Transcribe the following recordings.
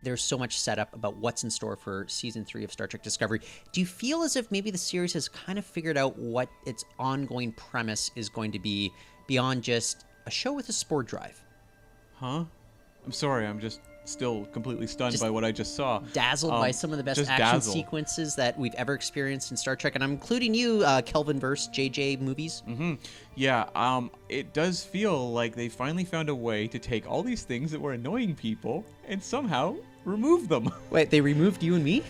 there's so much setup about what's in store for season 3 of Star Trek Discovery. Do you feel as if maybe the series has kind of figured out what its ongoing premise is going to be beyond just a show with a spore drive? Huh? I'm sorry, I'm just still completely stunned by what I just saw. Dazzled by some of the best action sequences that we've ever experienced in Star Trek, and I'm including you, Kelvinverse, JJ movies. Yeah, it does feel like they finally found a way to take all these things that were annoying people and somehow remove them. Wait, they removed you and me?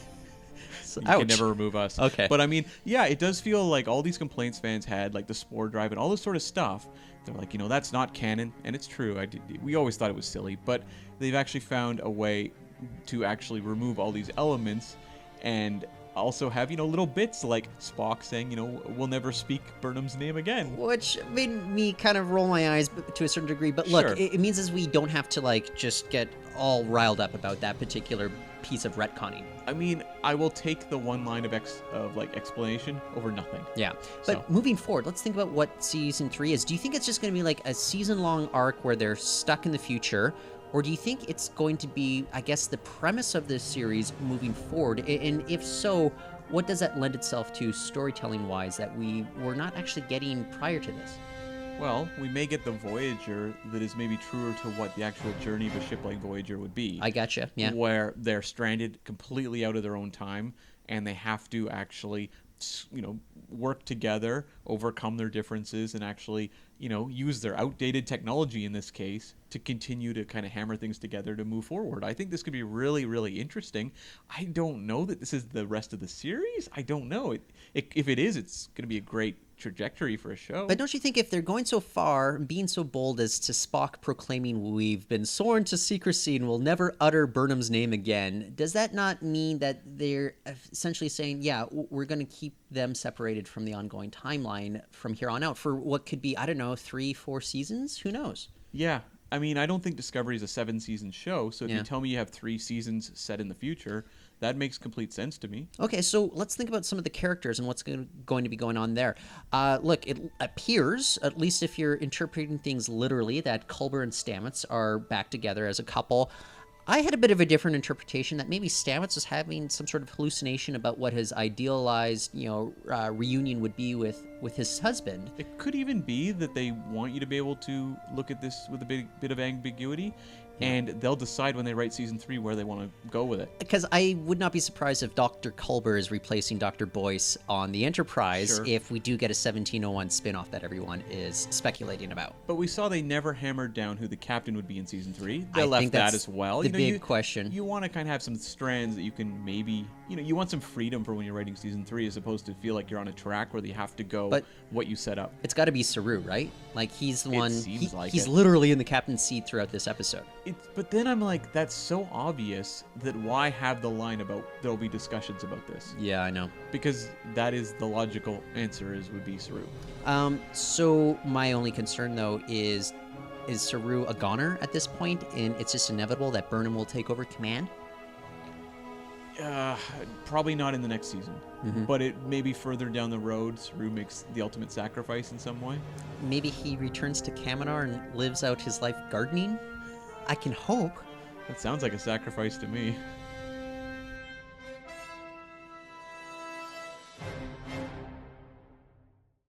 You can never remove us. Okay. But I mean, yeah, it does feel like all these complaints fans had, like the spore drive and all this sort of stuff, they're like, that's not canon, and it's true. We always thought it was silly, but they've actually found a way to actually remove all these elements and also have, little bits like Spock saying, we'll never speak Burnham's name again. Which made me kind of roll my eyes to a certain degree. But look, Sure. it means as we don't have to, just get all riled up about that particular piece of retconning. I mean, I will take the one line of explanation over nothing. Yeah. But moving forward, let's think about what season 3 is. Do you think it's just going to be like a season-long arc where they're stuck in the future? Or do you think it's going to be, I guess, the premise of this series moving forward? And if so, what does that lend itself to storytelling-wise that we were not actually getting prior to this? Well, we may get the Voyager that is maybe truer to what the actual journey of a ship like Voyager would be. I gotcha, yeah. Where they're stranded completely out of their own time, and they have to actually, work together, overcome their differences, and actually, use their outdated technology in this case to continue to kind of hammer things together to move forward. I think this could be really, really interesting. I don't know that this is the rest of the series. I don't know. If it is, it's going to be a great trajectory for a show. But don't you think if they're going so far, being so bold as to Spock proclaiming we've been sworn to secrecy and will never utter Burnham's name again, does that not mean that they're essentially saying, yeah, we're going to keep them separated from the ongoing timeline from here on out for what could be, 3-4 seasons? Who knows? Yeah. I mean, I don't think Discovery is a 7-season show, so if you tell me you have 3 seasons set in the future, that makes complete sense to me. Okay, so let's think about some of the characters and what's going to be going on there. Look, it appears, at least if you're interpreting things literally, that Culber and Stamets are back together as a couple. I had a bit of a different interpretation that maybe Stamets was having some sort of hallucination about what his idealized, reunion would be with his husband. It could even be that they want you to be able to look at this with a bit of ambiguity, and they'll decide when they write season 3 where they want to go with it. Because I would not be surprised if Dr. Culber is replacing Dr. Boyce on the Enterprise if we do get a 1701 spinoff that everyone is speculating about. But we saw they never hammered down who the captain would be in season 3. They left that as well. The big question. You want to kind of have some strands that you can maybe, you want some freedom for when you're writing season 3 as opposed to feel like you're on a track where you have to go what you set up. It's got to be Saru, right? Like he's the one. He's it. literally in the captain's seat throughout this episode. But then I'm like, that's so obvious that why have the line about there'll be discussions about this? Yeah, I know. Because that is the logical answer would be Saru. So my only concern though is Saru a goner at this point, and it's just inevitable that Burnham will take over command? Probably not in the next season, but it may be further down the road. Saru makes the ultimate sacrifice in some way. Maybe he returns to Kaminar and lives out his life gardening? I can hope. That sounds like a sacrifice to me.